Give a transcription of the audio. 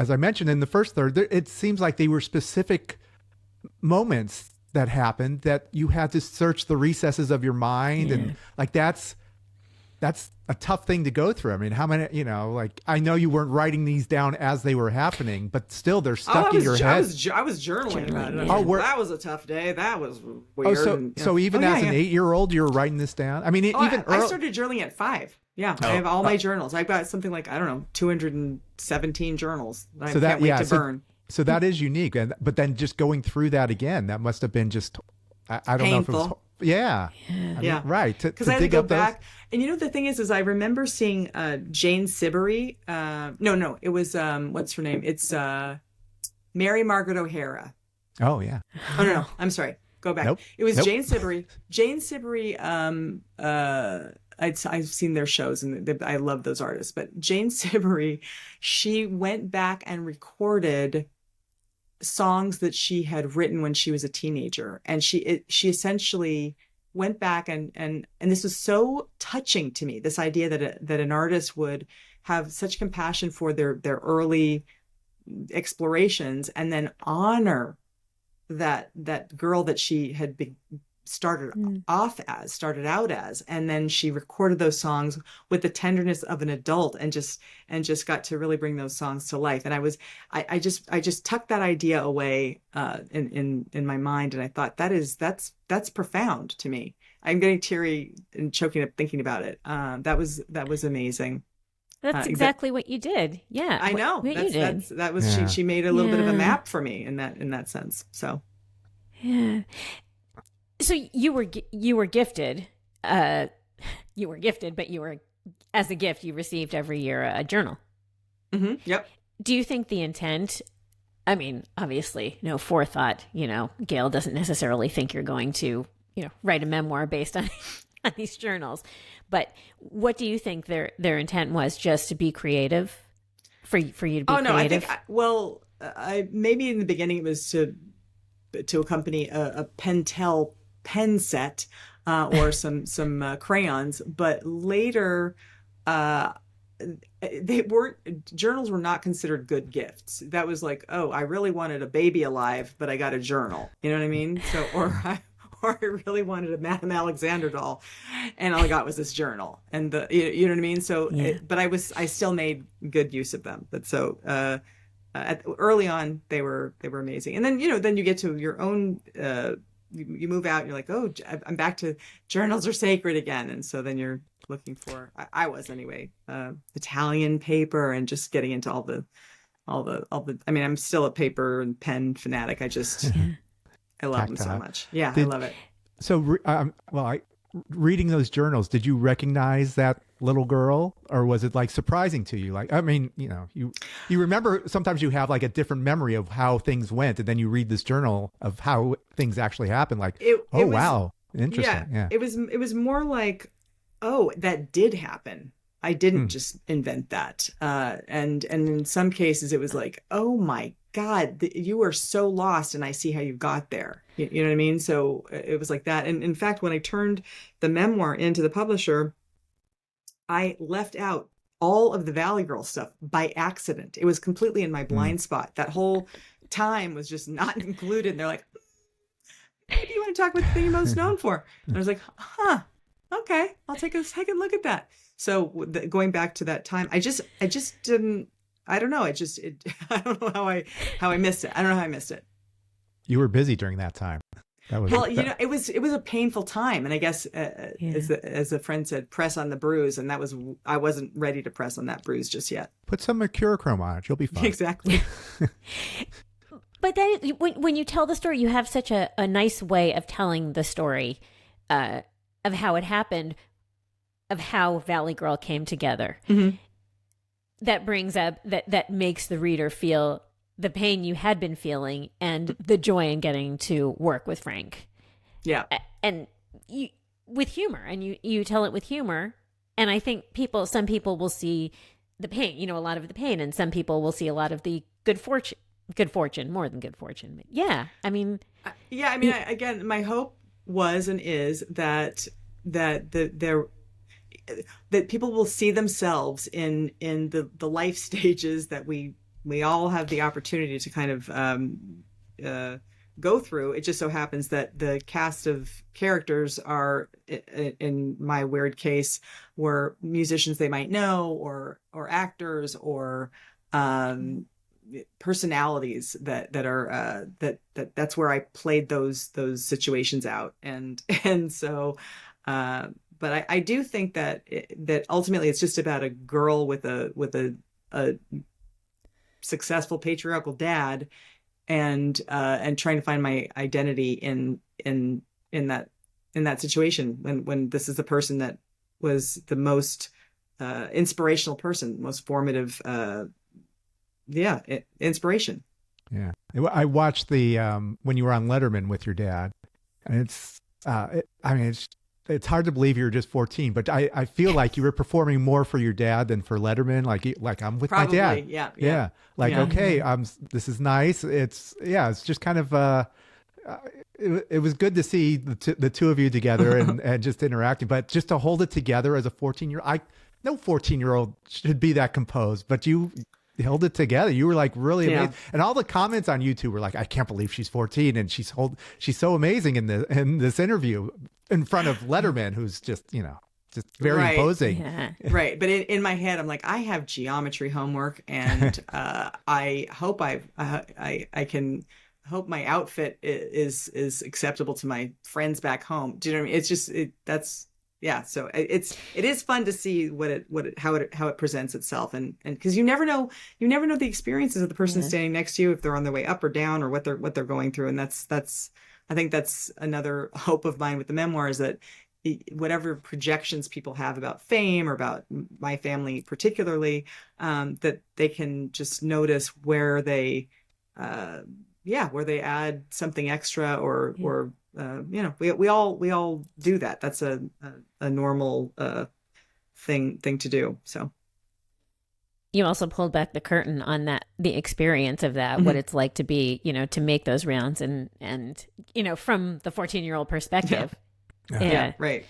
as I mentioned in the first third, it seems like they were specific moments that happened that you had to search the recesses of your mind. And like, that's a tough thing to go through. I mean, how many, like, I know you weren't writing these down as they were happening, but still they're stuck in your head. I was journaling about it. Oh, that was a tough day. That was weird. So even as an 8-year-old, you were writing this down? I mean, I started journaling at 5. Yeah, I have all my journals. I've got something like, I don't know, 217 journals. I can't wait to burn. So that is unique. But then just going through that again, that must have been just, I don't painful. know if it was, yeah. I mean, right. Because I had to go back. And the thing is I remember seeing Jane Siberry. No, it was, what's her name? It's Mary Margaret O'Hara. Oh, yeah. Oh, no, I'm sorry. Go back. Nope. It was Jane Siberry. Jane Siberry, I've seen their shows and I love those artists. But Jane Siberry, she went back and recorded songs that she had written when she was a teenager. And she essentially went back and this was so touching to me, this idea that an artist would have such compassion for their early explorations and then honor that girl that she had started out as, and then she recorded those songs with the tenderness of an adult and just got to really bring those songs to life. And I just tucked that idea away in my mind, and I thought that's profound to me. I'm getting teary and choking up thinking about it. That was amazing. That's exactly what you did. Yeah, I know. What you did. That was she made a little bit of a map for me in that sense. So yeah. So you were gifted. You were gifted, but as a gift you received every year a journal. Mm-hmm. Yep. Do you think the intent? I mean, obviously, no forethought. Gail doesn't necessarily think you're going to, write a memoir based on these journals. But what do you think their intent was? Just to be creative, for you to be creative? I think maybe in the beginning it was to accompany a Pentel pen set or some crayons, but later journals were not considered good gifts. That was like, oh, I really wanted a baby alive, but I got a journal. You know what I mean? So or I really wanted a Madame Alexander doll, and all I got was this journal. And you know what I mean? So, but I still made good use of them. But so early on, they were amazing. And then then you get to your own. You move out, and you're like, oh, I'm back to journals are sacred again. And so then you're looking for, I was anyway, Italian paper and just getting into all the. I mean, I'm still a paper and pen fanatic. I love them so much. Yeah, I love it. So, reading those journals, did you recognize that little girl, or was it like surprising to you? Like, I mean, you remember, sometimes you have like a different memory of how things went, and then you read this journal of how things actually happened. Like, wow, interesting. Yeah. It was more like, oh, that did happen. I didn't just invent that. And in some cases it was like, oh my God, you are so lost, and I see how you got there. You know what I mean? So it was like that. And in fact, when I turned the memoir into the publisher, I left out all of the Valley Girl stuff by accident. It was completely in my blind spot. That whole time was just not included. And they're like, maybe you want to talk about the thing you're most known for. And I was like, okay, I'll take a look at that. So going back to that time, I just didn't. I don't know. I don't know how I missed it. I don't know how I missed it. You were busy during that time. That was it was a painful time, and I guess as a friend said, press on the bruise, and I wasn't ready to press on that bruise just yet. Put some KROQ on it. You'll be fine. Exactly. But then when you tell the story, you have such a nice way of telling the story of how it happened, of how Valley Girl came together. Mm-hmm. That brings up, that makes the reader feel the pain you had been feeling and the joy in getting to work with Frank. Yeah. And with humor, and you tell it with humor. And I think some people will see the pain, a lot of the pain, and some people will see a lot of the good fortune, more than good fortune. But yeah, I mean. Yeah, I mean, again, my hope was and is that people will see themselves in the life stages that we we all have the opportunity to kind of go through. It just so happens that the cast of characters are, in my weird case, were musicians they might know, or actors, or personalities that are that's where I played those situations out, and so. But I do think that that ultimately it's just about a girl with a successful patriarchal dad, and trying to find my identity in that situation, when this is the person that was the most inspirational person, most formative inspiration. Yeah, I watched the when you were on Letterman with your dad, and it's hard to believe you were just 14, but I feel like you were performing more for your dad than for Letterman. Like I'm with Probably, my dad. Yeah. Like, Yeah. okay, this is nice. It's just kind of, it was good to see the two of you together and just interacting, but just to hold it together as a 14-year-old, no 14-year-old should be that composed, but you held it together. You were like really amazing. And all the comments on YouTube were like, I can't believe she's 14 and she's so amazing in this interview in front of Letterman, who's just very imposing. Yeah. Right. But in my head, I'm like, I have geometry homework, and I hope I can hope my outfit is acceptable to my friends back home. Do you know what I mean? It's just so it is fun to see how it presents itself, and because you never know the experiences of the person standing next to you, if they're on their way up or down, or what they're going through. And that's I think that's another hope of mine with the memoir, is that whatever projections people have about fame, or about my family particularly, that they can just notice where they add something extra, or we all do that. That's a normal thing to do. So You also pulled back the curtain on the experience of that, what it's like to be, to make those rounds, and from the 14-year-old perspective. Yeah, right.